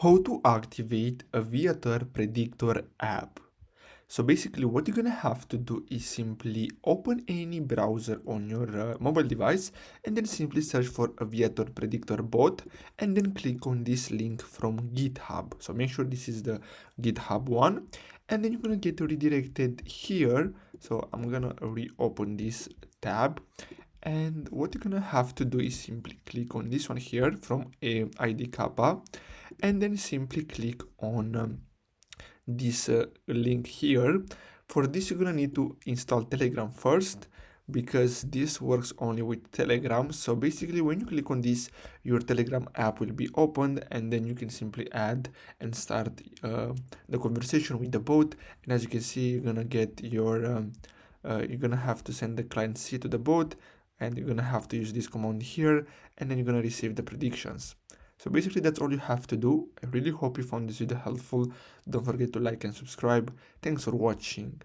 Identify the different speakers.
Speaker 1: how to activate Aviator Predictor app. So basically what you're gonna have to do is simply open any browser on your mobile device and then simply search for Aviator Predictor bot and then click on this link from GitHub. So make sure this is the GitHub one and then you're gonna get redirected here. So I'm gonna reopen this tab. And what you're gonna have to do is simply click on this one here from ID Kappa and then simply click on this link here. For this you're gonna need to install Telegram first because this works only with Telegram. So basically when you click on this, your Telegram app will be opened and then you can simply add and start the conversation with the bot. And as you can see, you're gonna get your you're gonna have to send the client C to the bot and you're gonna have to use this command here and then you're gonna receive the predictions. So basically that's all you have to do. I really hope you found this video helpful. Don't forget to like and subscribe. Thanks for watching.